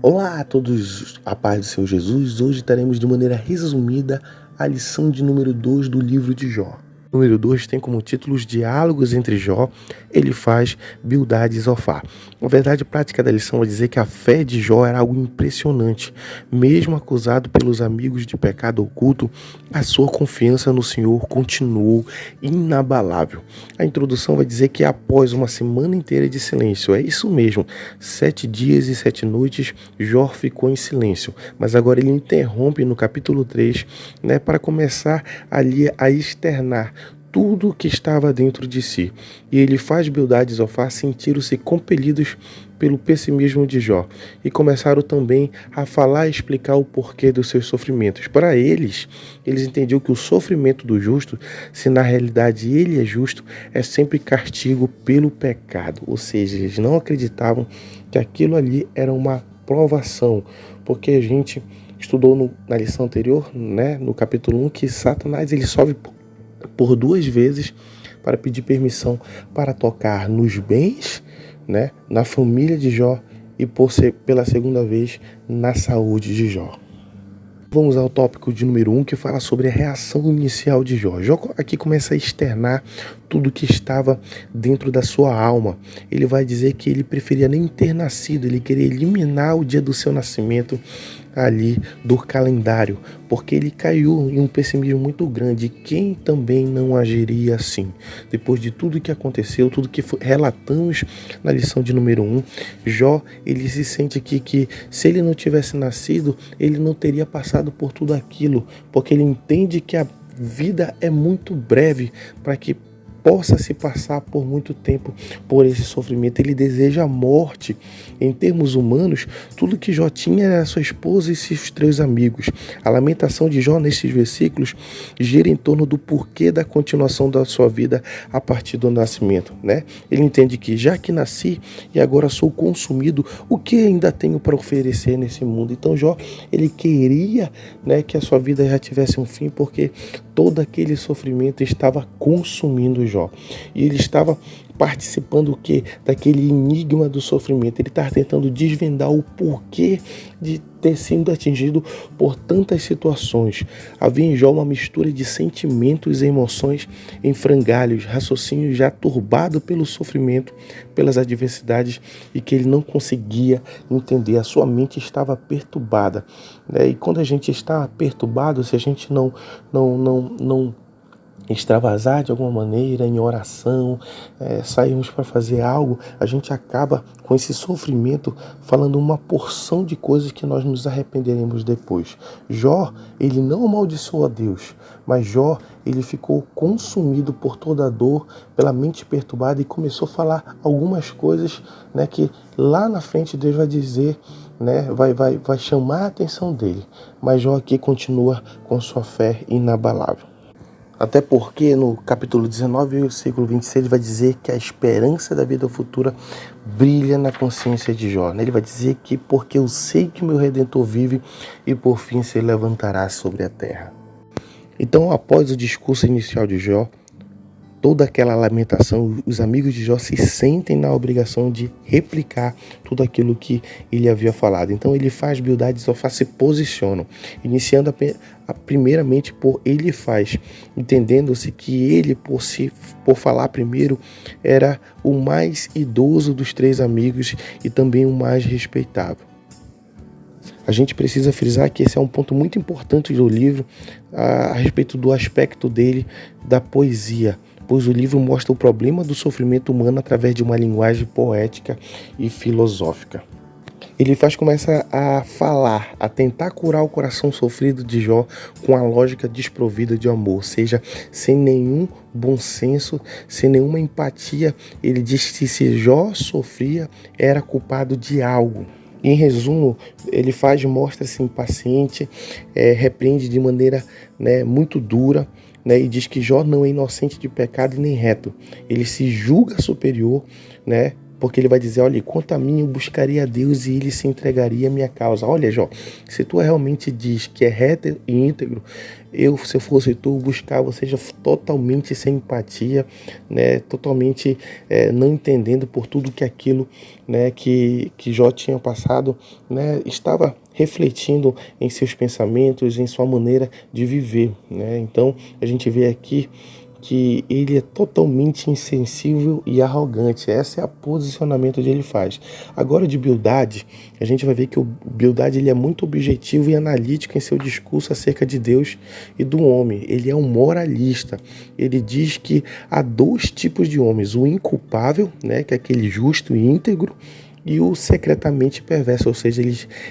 Olá a todos, a paz do Senhor Jesus. Hoje teremos de maneira resumida a lição de número 2 do livro de Jó. Número 2 tem como título os diálogos entre Jó, Elifaz, Bildade e Zofar. A verdade prática da lição é dizer que a fé de Jó era algo impressionante. Mesmo acusado pelos amigos de pecado oculto, a sua confiança no Senhor continuou inabalável. A introdução vai dizer que após uma semana inteira de silêncio, é isso mesmo, 7 dias e 7 noites, Jó ficou em silêncio. Mas agora ele interrompe no capítulo 3, para começar ali a externar tudo o que estava dentro de si. E ele faz Bildade e Zofar sentiram-se compelidos pelo pessimismo de Jó e começaram também a falar e explicar o porquê dos seus sofrimentos. Para eles entendiam que o sofrimento do justo, se na realidade ele é justo, é sempre castigo pelo pecado. Ou seja, eles não acreditavam que aquilo ali era uma provação, porque a gente estudou na lição anterior, no capítulo 1, que Satanás ele sobe por 2 vezes para pedir permissão para tocar nos bens, na família de Jó e pela segunda vez na saúde de Jó. Vamos ao tópico de número 1, que fala sobre a reação inicial de Jó. Jó aqui começa a externar tudo que estava dentro da sua alma. Ele vai dizer que ele preferia nem ter nascido, ele queria eliminar o dia do seu nascimento ali do calendário, porque ele caiu em um pessimismo muito grande. Quem também não agiria assim? Depois de tudo que aconteceu, tudo que relatamos na lição de número 1, Jó, ele se sente aqui que se ele não tivesse nascido, ele não teria passado por tudo aquilo, porque ele entende que a vida é muito breve para que possa se passar por muito tempo por esse sofrimento. Ele deseja a morte. Em termos humanos, tudo que Jó tinha era sua esposa e seus 3 amigos. A lamentação de Jó nesses versículos gira em torno do porquê da continuação da sua vida a partir do nascimento, Ele entende que já que nasci e agora sou consumido, o que ainda tenho para oferecer nesse mundo? Então Jó, ele queria, que a sua vida já tivesse um fim, porque todo aquele sofrimento estava consumindo Jó. E ele estava participando daquele enigma do sofrimento. Ele estava tentando desvendar o porquê de ter sido atingido por tantas situações. Havia em Jó uma mistura de sentimentos e emoções em frangalhos, raciocínio já turbado pelo sofrimento, pelas adversidades, e que ele não conseguia entender. A sua mente estava perturbada, E quando a gente está perturbado, se a gente não extravasar de alguma maneira em oração, sairmos para fazer algo, a gente acaba com esse sofrimento falando uma porção de coisas que nós nos arrependeremos depois. Jó, ele não amaldiçoou a Deus, mas Jó, ele ficou consumido por toda a dor, pela mente perturbada, e começou a falar algumas coisas, que lá na frente Deus vai dizer, vai chamar a atenção dele. Mas Jó aqui continua com sua fé inabalável. Até porque no capítulo 19, versículo 26, vai dizer que a esperança da vida futura brilha na consciência de Jó. Ele vai dizer que porque eu sei que o meu Redentor vive e por fim se levantará sobre a terra. Então, após o discurso inicial de Jó, toda aquela lamentação, os amigos de Jó se sentem na obrigação de replicar tudo aquilo que ele havia falado. Então ele faz Bildade e Zofar se posicionam, iniciando primeiramente por Elifaz, entendendo-se que ele, por falar primeiro, era o mais idoso dos 3 amigos e também o mais respeitável. A gente precisa frisar que esse é um ponto muito importante do livro a respeito do aspecto dele, da poesia, pois o livro mostra o problema do sofrimento humano através de uma linguagem poética e filosófica. Elifaz começa a falar, a tentar curar o coração sofrido de Jó com a lógica desprovida de amor, ou seja, sem nenhum bom senso, sem nenhuma empatia. Ele diz que se Jó sofria, era culpado de algo. Em resumo, Elifaz mostra-se impaciente, repreende de maneira muito dura, e diz que Jó não é inocente de pecado e nem reto. Ele se julga superior, Porque ele vai dizer, olha, quanto a mim eu buscaria a Deus e ele se entregaria à minha causa. Olha, Jó, se tu realmente diz que é reto e íntegro, se eu fosse tu, buscar, ou seja, totalmente sem empatia, né, totalmente não entendendo por tudo que aquilo, né, que Jó tinha passado, né, estava refletindo em seus pensamentos, em sua maneira de viver, né? Então, a gente vê aqui que ele é totalmente insensível e arrogante. Esse é o posicionamento que ele faz. Agora, de Bildade, a gente vai ver que o Bildade ele é muito objetivo e analítico em seu discurso acerca de Deus e do homem. Ele é um moralista. Ele diz que há dois tipos de homens: o inculpável, né, que é aquele justo e íntegro, e o secretamente perverso, ou seja,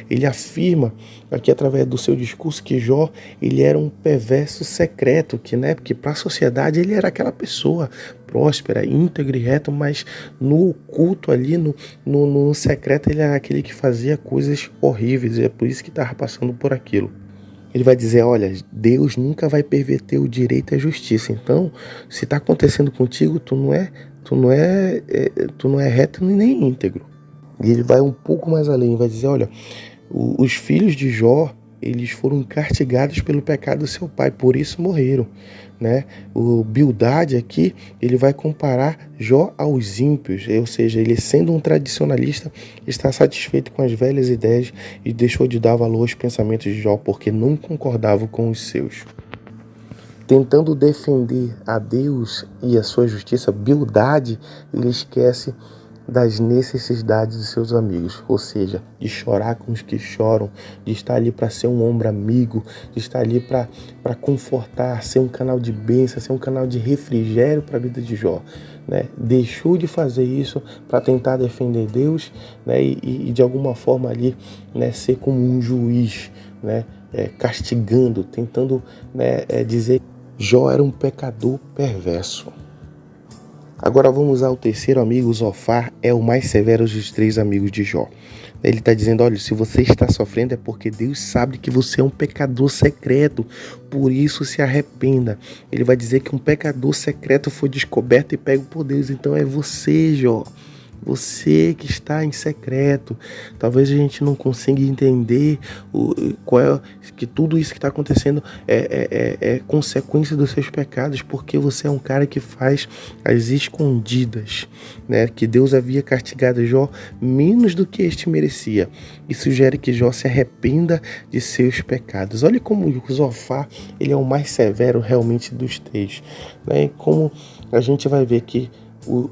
ele afirma aqui através do seu discurso que Jó ele era um perverso secreto, que, né, porque para a sociedade ele era aquela pessoa próspera, íntegra e reta, mas no oculto ali, no secreto, ele era aquele que fazia coisas horríveis, e é por isso que estava passando por aquilo. Ele vai dizer, olha, Deus nunca vai perverter o direito e a justiça. Então, se está acontecendo contigo, tu não é reto nem íntegro. E ele vai um pouco mais além, vai dizer, olha, os filhos de Jó, eles foram castigados pelo pecado do seu pai, por isso morreram, né? O Bildade aqui, ele vai comparar Jó aos ímpios, ou seja, ele sendo um tradicionalista, está satisfeito com as velhas ideias e deixou de dar valor aos pensamentos de Jó, porque não concordava com os seus. Tentando defender a Deus e a sua justiça, Bildade, ele esquece das necessidades de seus amigos, ou seja, de chorar com os que choram, de estar ali para ser um ombro amigo, de estar ali para confortar, ser um canal de bênção, ser um canal de refrigério para a vida de Jó, né? Deixou de fazer isso para tentar defender Deus, né? E de alguma forma ali, né, ser como um juiz, né? Castigando, tentando, né, dizer que Jó era um pecador perverso. Agora vamos ao terceiro amigo. Zofar é o mais severo dos três amigos de Jó. Ele está dizendo, olha, se você está sofrendo é porque Deus sabe que você é um pecador secreto, por isso se arrependa. Ele vai dizer que um pecador secreto foi descoberto e pego por Deus, então é você, Jó. Você que está em secreto. Talvez a gente não consiga entender que tudo isso que está acontecendo é consequência dos seus pecados, porque você é um cara que faz as escondidas, né? Que Deus havia castigado Jó menos do que este merecia, e sugere que Jó se arrependa de seus pecados. Olha como o Zofar ele é o mais severo realmente dos três, né? E como a gente vai ver que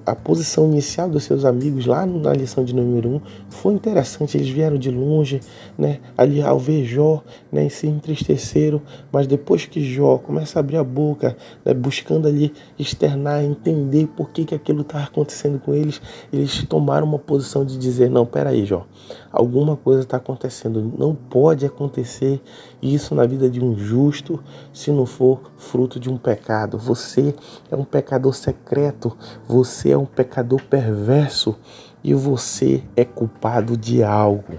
a posição inicial dos seus amigos lá na lição de número 1 foi interessante. Eles vieram de longe, né, ali ao ver Jó, né, e se entristeceram, mas depois que Jó começa a abrir a boca, né, buscando ali externar, entender por que aquilo estava acontecendo com eles, eles tomaram uma posição de dizer, não, peraí, Jó, alguma coisa está acontecendo, não pode acontecer isso na vida de um justo se não for fruto de um pecado. Você é um pecador secreto, você é um pecador perverso e você é culpado de algo.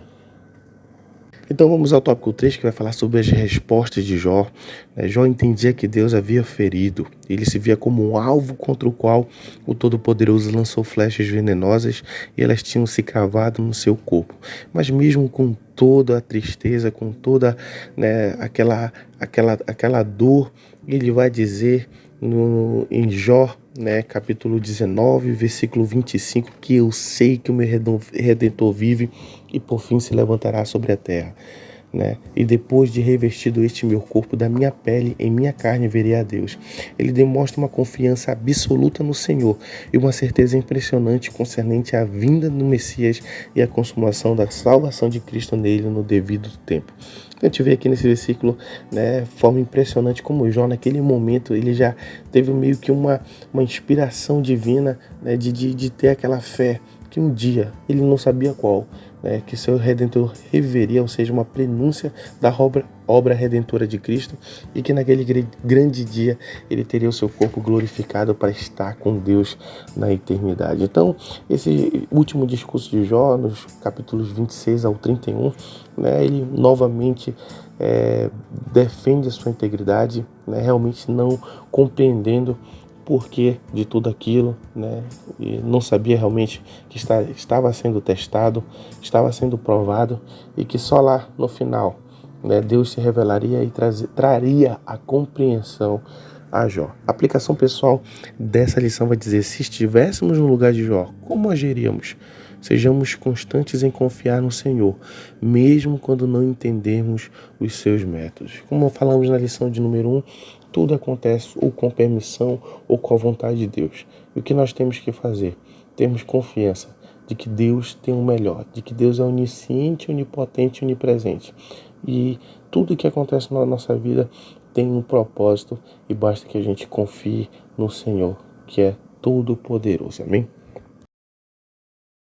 Então vamos ao tópico 3, que vai falar sobre as respostas de Jó. Jó entendia que Deus havia ferido. Ele se via como um alvo contra o qual o Todo-Poderoso lançou flechas venenosas e elas tinham se cravado no seu corpo. Mas mesmo com toda a tristeza, com toda, né, aquela dor, ele vai dizer em Jó, né, capítulo 19, versículo 25, que eu sei que o meu Redentor vive e por fim se levantará sobre a terra, né? E depois de revestido este meu corpo da minha pele, em minha carne verei a Deus. Ele demonstra uma confiança absoluta no Senhor e uma certeza impressionante concernente à vinda do Messias e à consumação da salvação de Cristo nele no devido tempo. A gente vê aqui nesse versículo, né, forma impressionante como Jó, naquele momento, ele já teve meio que uma inspiração divina, né, de ter aquela fé que um dia, ele não sabia qual, né, que seu Redentor reveria, ou seja, uma prenúncia da obra redentora de Cristo, e que naquele grande dia ele teria o seu corpo glorificado para estar com Deus na eternidade. Então, esse último discurso de Jó, nos capítulos 26 ao 31, né, ele novamente defende a sua integridade, né, realmente não compreendendo porquê de tudo aquilo, né? E não sabia realmente que estava sendo testado, estava sendo provado e que só lá no final, né, Deus se revelaria e traria a compreensão a Jó. A aplicação pessoal dessa lição vai dizer: se estivéssemos no lugar de Jó, como agiríamos? Sejamos constantes em confiar no Senhor, mesmo quando não entendermos os seus métodos. Como falamos na lição de número 1, tudo acontece ou com permissão ou com a vontade de Deus. E o que nós temos que fazer? Termos confiança de que Deus tem o melhor, de que Deus é onisciente, onipotente, onipresente. E tudo que acontece na nossa vida tem um propósito e basta que a gente confie no Senhor, que é todo poderoso. Amém?